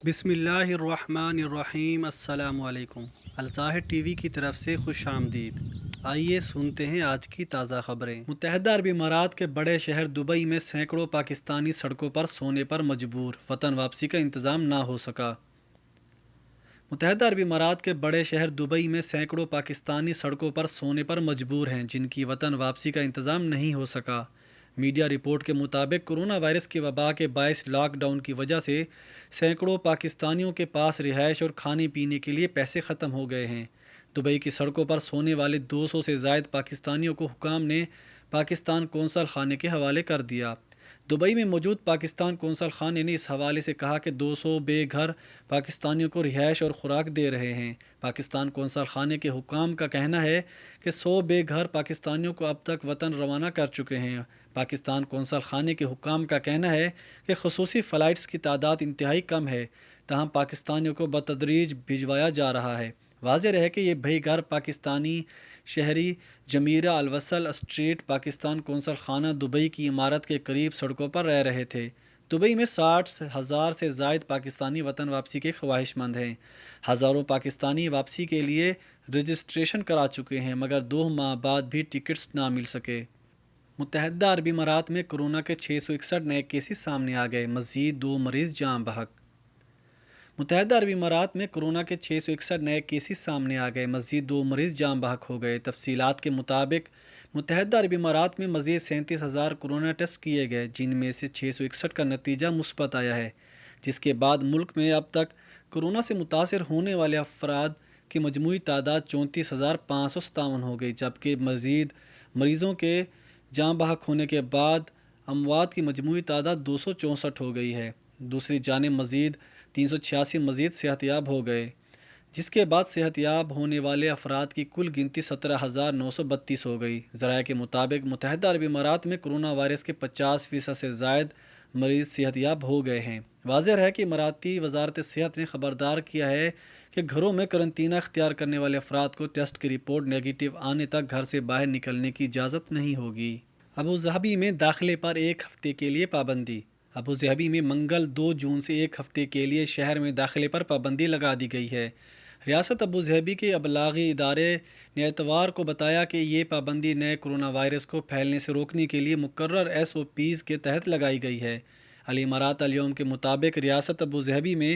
بسم اللہ الرحمن الرحیم۔ السلام علیکم۔ الظاہر ٹی وی کی طرف سے خوش آمدید۔ آئیے سنتے ہیں آج کی تازہ خبریں۔ متحدہ عرب امارات کے بڑے شہر دبئی میں سینکڑوں پاکستانی سڑکوں پر سونے پر مجبور، وطن واپسی کا انتظام نہ ہو سکا۔ متحدہ عرب امارات کے بڑے شہر دبئی میں سینکڑوں پاکستانی سڑکوں پر سونے پر مجبور ہیں، جن کی وطن واپسی کا انتظام نہیں ہو سکا۔ میڈیا رپورٹ کے مطابق کرونا وائرس کی وبا کے باعث لاک ڈاؤن کی وجہ سے سینکڑوں پاکستانیوں کے پاس رہائش اور کھانے پینے کے لیے پیسے ختم ہو گئے ہیں۔ دبئی کی سڑکوں پر سونے والے 200 سے زائد پاکستانیوں کو حکام نے پاکستان قونصل خانے کے حوالے کر دیا۔ دبئی میں موجود پاکستان قونصل خانے نے اس حوالے سے کہا کہ 200 بے گھر پاکستانیوں کو رہائش اور خوراک دے رہے ہیں۔ پاکستان قونصل خانے کے حکام کا کہنا ہے کہ 100 بے گھر پاکستانیوں کو اب تک وطن روانہ کر چکے ہیں۔ پاکستان قونصل خانے کے حکام کا کہنا ہے کہ خصوصی فلائٹس کی تعداد انتہائی کم ہے، تاہم پاکستانیوں کو بتدریج بھجوایا جا رہا ہے۔ واضح رہے کہ یہ بے گھر پاکستانی شہری جمیرہ الوصل اسٹریٹ پاکستان قونصل خانہ دبئی کی عمارت کے قریب سڑکوں پر رہ رہے تھے۔ دبئی میں 60,000 سے زائد پاکستانی وطن واپسی کے خواہش مند ہیں۔ ہزاروں پاکستانی واپسی کے لیے رجسٹریشن کرا چکے ہیں، مگر 2 ماہ بعد بھی ٹکٹس نہ مل سکے۔ متحدہ عرب امارات میں کورونا کے 661 نئے کیسز سامنے آ گئے، مزید 2 مریض جاں بحق۔ متحدہ عرب امارات میں کورونا کے 661 نئے کیسز سامنے آ گئے، مزید 2 مریض جاں بحق ہو گئے۔ تفصیلات کے مطابق متحدہ عرب امارات میں مزید 37,000 کورونا ٹیسٹ کیے گئے، جن میں سے 661 کا نتیجہ مثبت آیا ہے، جس کے بعد ملک میں اب تک کورونا سے متاثر ہونے والے افراد کی مجموعی تعداد 34,557 ہو گئی، جبکہ مزید مریضوں کے جاں بحق ہونے کے بعد اموات کی مجموعی تعداد 264 ہو گئی ہے۔ دوسری جانب مزید 386 مزید صحت یاب ہو گئے، جس کے بعد صحت یاب ہونے والے افراد کی کل گنتی 17,932 ہو گئی۔ ذرائع کے مطابق متحدہ عرب امارات میں کرونا وائرس کے 50% سے زائد مریض صحت یاب ہو گئے ہیں۔ واضح ہے کہ اماراتی وزارت صحت نے خبردار کیا ہے کہ گھروں میں قرنطینہ اختیار کرنے والے افراد کو ٹیسٹ کی رپورٹ نیگیٹو آنے تک گھر سے باہر نکلنے کی اجازت نہیں ہوگی۔ ابوظہبی میں داخلے پر 1 ہفتے کے لیے پابندی۔ ابوظہبی میں منگل 2 جون سے 1 ہفتے کے لیے شہر میں داخلے پر پابندی لگا دی گئی ہے۔ ریاست ابوظہبی کے ابلاغی ادارے نے اتوار کو بتایا کہ یہ پابندی نئے کرونا وائرس کو پھیلنے سے روکنے کے لیے مقرر SOPs کے تحت لگائی گئی ہے۔ الامارات اليوم کے مطابق ریاست ابوظہبی میں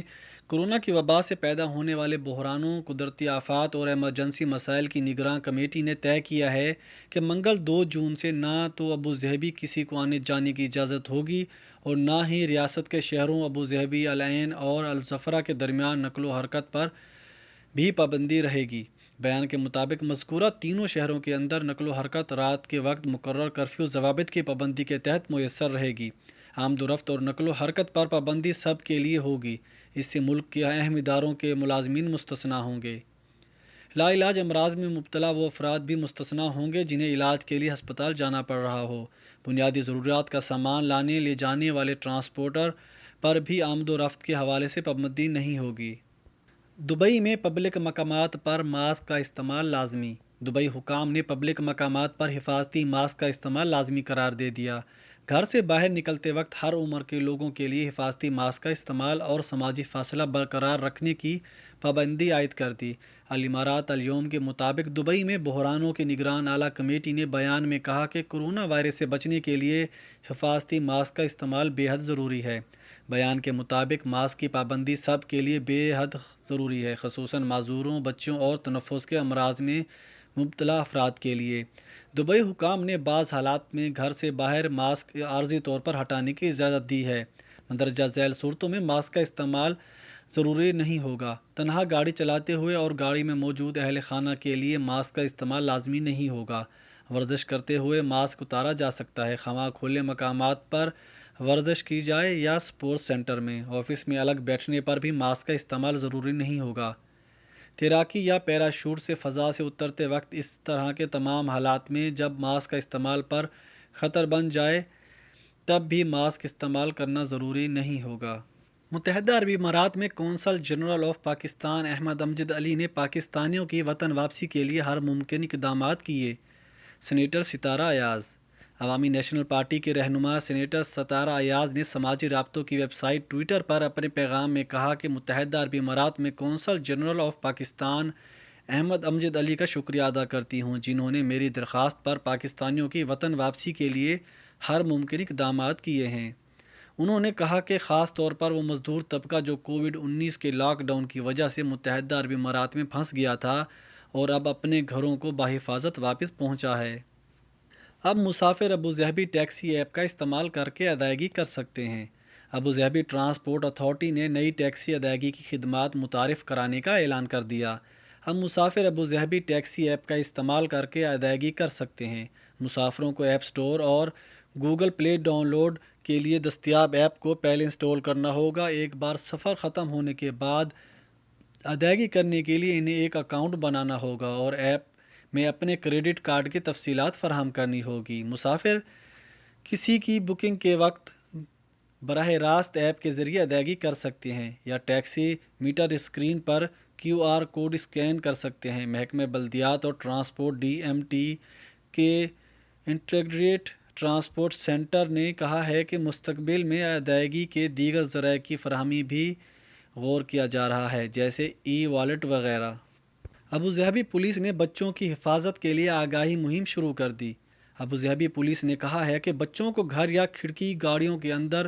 کورونا کی وبا سے پیدا ہونے والے بحرانوں، قدرتی آفات اور ایمرجنسی مسائل کی نگراں کمیٹی نے طے کیا ہے کہ منگل 2 جون سے نہ تو ابوظہبی کسی کو آنے جانے کی اجازت ہوگی اور نہ ہی ریاست کے شہروں ابوظہبی، العین اور الزفرہ کے درمیان نقل و حرکت پر بھی پابندی رہے گی۔ بیان کے مطابق مذکورہ تینوں شہروں کے اندر نقل و حرکت رات کے وقت مقرر کرفیو ضوابط کی پابندی کے تحت میسر رہے گی۔ آمد و رفت اور نقل و حرکت پر پابندی سب کے لیے ہوگی۔ اس سے ملک کے اہم اداروں کے ملازمین مستثنیٰ ہوں گے۔ لا علاج امراض میں مبتلا وہ افراد بھی مستثنیٰ ہوں گے جنہیں علاج کے لیے ہسپتال جانا پڑ رہا ہو۔ بنیادی ضروریات کا سامان لانے لے جانے والے ٹرانسپورٹر پر بھی آمد و رفت کے حوالے سے پابندی نہیں ہوگی۔ دبئی میں پبلک مقامات پر ماسک کا استعمال لازمی۔ دبئی حکام نے پبلک مقامات پر حفاظتی ماسک کا استعمال لازمی قرار دے دیا۔ گھر سے باہر نکلتے وقت ہر عمر کے لوگوں کے لیے حفاظتی ماسک کا استعمال اور سماجی فاصلہ برقرار رکھنے کی پابندی عائد کر دی۔ الامارات اليوم کے مطابق دبئی میں بحرانوں کی نگران اعلیٰ کمیٹی نے بیان میں کہا کہ کورونا وائرس سے بچنے کے لیے حفاظتی ماسک کا استعمال بے حد ضروری ہے۔ بیان کے مطابق ماسک کی پابندی سب کے لیے بے حد ضروری ہے، خصوصاً معذوروں، بچوں اور تنفس کے امراض میں مبتلا افراد کے لیے۔ دبئی حکام نے بعض حالات میں گھر سے باہر ماسک عارضی طور پر ہٹانے کی اجازت دی ہے۔ مندرجہ ذیل صورتوں میں ماسک کا استعمال ضروری نہیں ہوگا۔ تنہا گاڑی چلاتے ہوئے اور گاڑی میں موجود اہل خانہ کے لیے ماسک کا استعمال لازمی نہیں ہوگا۔ ورزش کرتے ہوئے ماسک اتارا جا سکتا ہے، خواہ کھلے مقامات پر ورزش کی جائے یا سپورٹس سینٹر میں۔ آفس میں الگ بیٹھنے پر بھی ماسک کا استعمال ضروری نہیں ہوگا۔ تیراکی یا پیراشوٹ سے فضا سے اترتے وقت اس طرح کے تمام حالات میں جب ماسک کا استعمال پر خطر بن جائے تب بھی ماسک استعمال کرنا ضروری نہیں ہوگا۔ متحدہ عرب امارات میں قونصل جنرل آف پاکستان احمد امجد علی نے پاکستانیوں کی وطن واپسی کے لیے ہر ممکن اقدامات کیے۔ سینیٹر ستارہ ایاز عوامی نیشنل پارٹی کے رہنما سینیٹر ستارہ ایاز نے سماجی رابطوں کی ویب سائٹ ٹویٹر پر اپنے پیغام میں کہا کہ متحدہ عرب امارات میں قونصل جنرل آف پاکستان احمد امجد علی کا شکریہ ادا کرتی ہوں، جنہوں نے میری درخواست پر پاکستانیوں کی وطن واپسی کے لیے ہر ممکن اقدامات کیے ہیں۔ انہوں نے کہا کہ خاص طور پر وہ مزدور طبقہ جو کووڈ-19 کے لاک ڈاؤن کی وجہ سے متحدہ عرب امارات میں پھنس گیا تھا اور اب اپنے گھروں کو بحفاظت واپس پہنچا ہے۔ اب مسافر ابوظہبی ٹیکسی ایپ کا استعمال کر کے ادائیگی کر سکتے ہیں۔ ابوظہبی ٹرانسپورٹ اتھارٹی نے نئی ٹیکسی ادائیگی کی خدمات متعارف کرانے کا اعلان کر دیا۔ اب مسافر ابوظہبی ٹیکسی ایپ کا استعمال کر کے ادائیگی کر سکتے ہیں۔ مسافروں کو ایپ اسٹور اور گوگل پلے ڈاؤن لوڈ کے لیے دستیاب ایپ کو پہلے انسٹال کرنا ہوگا۔ ایک بار سفر ختم ہونے کے بعد ادائیگی کرنے کے لیے انہیں ایک اکاؤنٹ بنانا ہوگا اور ایپ میں اپنے کریڈٹ کارڈ کی تفصیلات فراہم کرنی ہوگی۔ مسافر کسی کی بکنگ کے وقت براہ راست ایپ کے ذریعے ادائیگی کر سکتے ہیں یا ٹیکسی میٹر اسکرین پر QR کوڈ اسکین کر سکتے ہیں۔ محکمہ بلدیات اور ٹرانسپورٹ DMT کے انٹیگریٹڈ ٹرانسپورٹ سینٹر نے کہا ہے کہ مستقبل میں ادائیگی کے دیگر ذرائع کی فراہمی بھی غور کیا جا رہا ہے، جیسے والیٹ وغیرہ۔ ابوظہبی پولیس نے بچوں کی حفاظت کے لیے آگاہی مہم شروع کر دی۔ ابوظہبی پولیس نے کہا ہے کہ بچوں کو گھر یا کھڑکی گاڑیوں کے اندر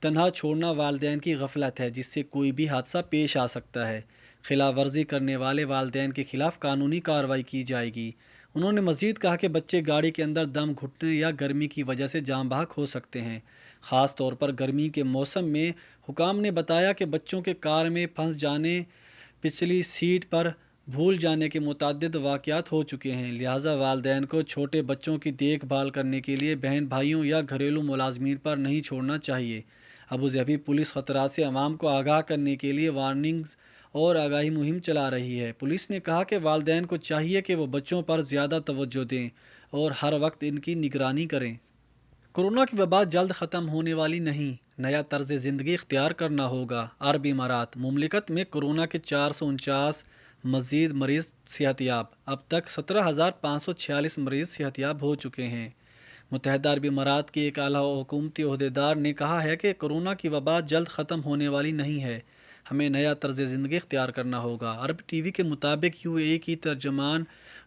تنہا چھوڑنا والدین کی غفلت ہے، جس سے کوئی بھی حادثہ پیش آ سکتا ہے۔ خلاف ورزی کرنے والے والدین کے خلاف قانونی کارروائی کی جائے گی۔ انہوں نے مزید کہا کہ بچے گاڑی کے اندر دم گھٹنے یا گرمی کی وجہ سے جاں بحق ہو سکتے ہیں۔ خاص طور پر گرمی کے موسم میں حکام نے بتایا کہ بچوں کے کار میں پھنس جانے، پچھلی سیٹ پر بھول جانے کے متعدد واقعات ہو چکے ہیں، لہٰذا والدین کو چھوٹے بچوں کی دیکھ بھال کرنے کے لیے بہن بھائیوں یا گھریلو ملازمین پر نہیں چھوڑنا چاہیے۔ ابوظہبی پولیس خطرات سے عوام کو آگاہ کرنے کے لیے وارننگز اور آگاہی مہم چلا رہی ہے۔ پولیس نے کہا کہ والدین کو چاہیے کہ وہ بچوں پر زیادہ توجہ دیں اور ہر وقت ان کی نگرانی کریں۔ کورونا کی وبا جلد ختم ہونے والی نہیں، نیا طرز زندگی اختیار کرنا ہوگا۔ عرب امارات مملکت میں کورونا کے 449 مزید مریض صحت یاب، اب تک 17,546 مریض صحت یاب ہو چکے ہیں۔ متحدہ عرب امارات کے ایک اعلیٰ حکومتی عہدیدار نے کہا ہے کہ کورونا کی وبا جلد ختم ہونے والی نہیں ہے، ہمیں نیا طرز زندگی اختیار کرنا ہوگا۔ عرب TV کے مطابق UAE کی ترجمان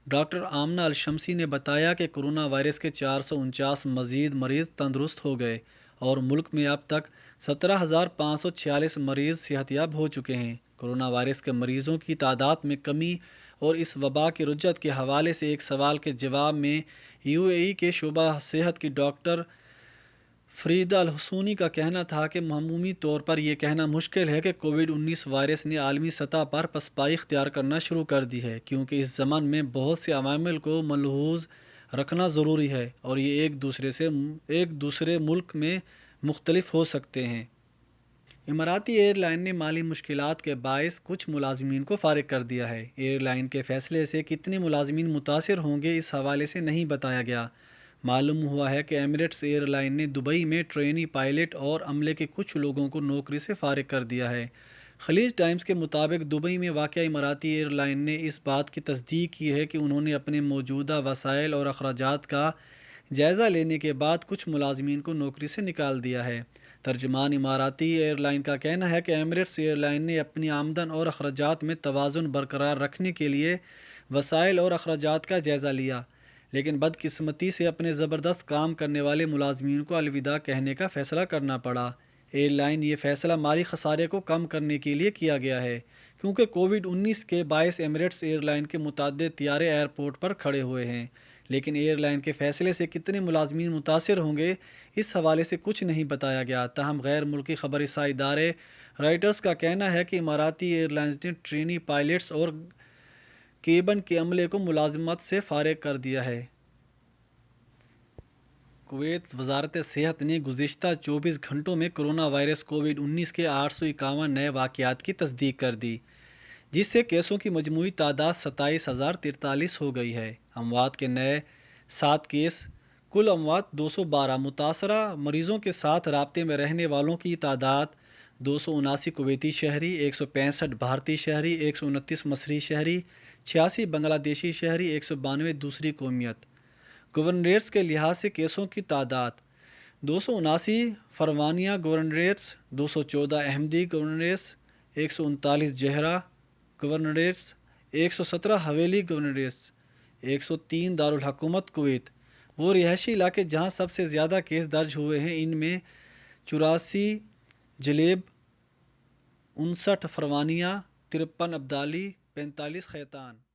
ڈاکٹر آمنہ الشمسی نے بتایا کہ کورونا وائرس کے 449 مزید مریض تندرست ہو گئے اور ملک میں اب تک 17,546 مریض صحت یاب ہو چکے ہیں۔ کورونا وائرس کے مریضوں کی تعداد میں کمی اور اس وبا کی رجعت کے حوالے سے ایک سوال کے جواب میں UAE کے شعبہ صحت کی ڈاکٹر فریدہ الحصونی کا کہنا تھا کہ عمومی طور پر یہ کہنا مشکل ہے کہ کووڈ-19 وائرس نے عالمی سطح پر پسپائی اختیار کرنا شروع کر دی ہے، کیونکہ اس زمن میں بہت سے عوامل کو ملحوظ رکھنا ضروری ہے اور یہ ایک دوسرے ملک میں مختلف ہو سکتے ہیں۔ اماراتی ایئر لائن نے مالی مشکلات کے باعث کچھ ملازمین کو فارغ کر دیا ہے۔ ایئر لائن کے فیصلے سے کتنے ملازمین متاثر ہوں گے، اس حوالے سے نہیں بتایا گیا۔ معلوم ہوا ہے کہ ایمریٹس ایئر لائن نے دبئی میں ٹرینی پائلٹ اور عملے کے کچھ لوگوں کو نوکری سے فارغ کر دیا ہے۔ خلیج ٹائمز کے مطابق دبئی میں واقع اماراتی ایئر لائن نے اس بات کی تصدیق کی ہے کہ انہوں نے اپنے موجودہ وسائل اور اخراجات کا جائزہ لینے کے بعد کچھ ملازمین کو نوکری سے نکال دیا ہے۔ ترجمان اماراتی ایئر لائن کا کہنا ہے کہ ایمریٹس ایئر لائن نے اپنی آمدن اور اخراجات میں توازن برقرار رکھنے کے لیے وسائل اور اخراجات کا جائزہ لیا، لیکن بدقسمتی سے اپنے زبردست کام کرنے والے ملازمین کو الوداع کہنے کا فیصلہ کرنا پڑا۔ ایئر لائن یہ فیصلہ مالی خسارے کو کم کرنے کے لیے کیا گیا ہے، کیونکہ کووڈ-19 کے باعث ایمریٹس ایئر لائن کے متعدد طیارے ایئرپورٹ پر کھڑے ہوئے ہیں، لیکن ایئر لائن کے فیصلے سے کتنے ملازمین متاثر ہوں گے، اس حوالے سے کچھ نہیں بتایا گیا۔ تاہم غیر ملکی خبر رساں ادارے رائٹرز کا کہنا ہے کہ اماراتی ایئر لائنز نے ٹرینی پائلٹس اور کیبن کے عملے کو ملازمت سے فارغ کر دیا ہے۔ کویت وزارت صحت نے گزشتہ 24 گھنٹوں میں کورونا وائرس کووڈ-19 کے 851 نئے واقعات کی تصدیق کر دی، جس سے کیسوں کی مجموعی تعداد 27,043 ہو گئی ہے۔ اموات کے نئے 7 کیس، کل اموات 212۔ متاثرہ مریضوں کے ساتھ رابطے میں رہنے والوں کی تعداد 279 کویتی شہری، 165 بھارتی شہری، 129 مصری شہری، 86 بنگلہ دیشی شہری، 192 دوسری قومیت۔ گورنریٹس کے لحاظ سے کیسوں کی تعداد 279 فرمانیہ گورنریٹس، 214 احمدی گورنریٹس، 139 جہرہ گورنریٹس، 117 حویلی گورنریٹس، 103 دارالحکومت کویت۔ وہ رہائشی علاقے جہاں سب سے زیادہ کیس درج ہوئے ہیں ان میں 84 جلیب، 59 فرمانیہ، 53 ابدالی، 45 خیتان۔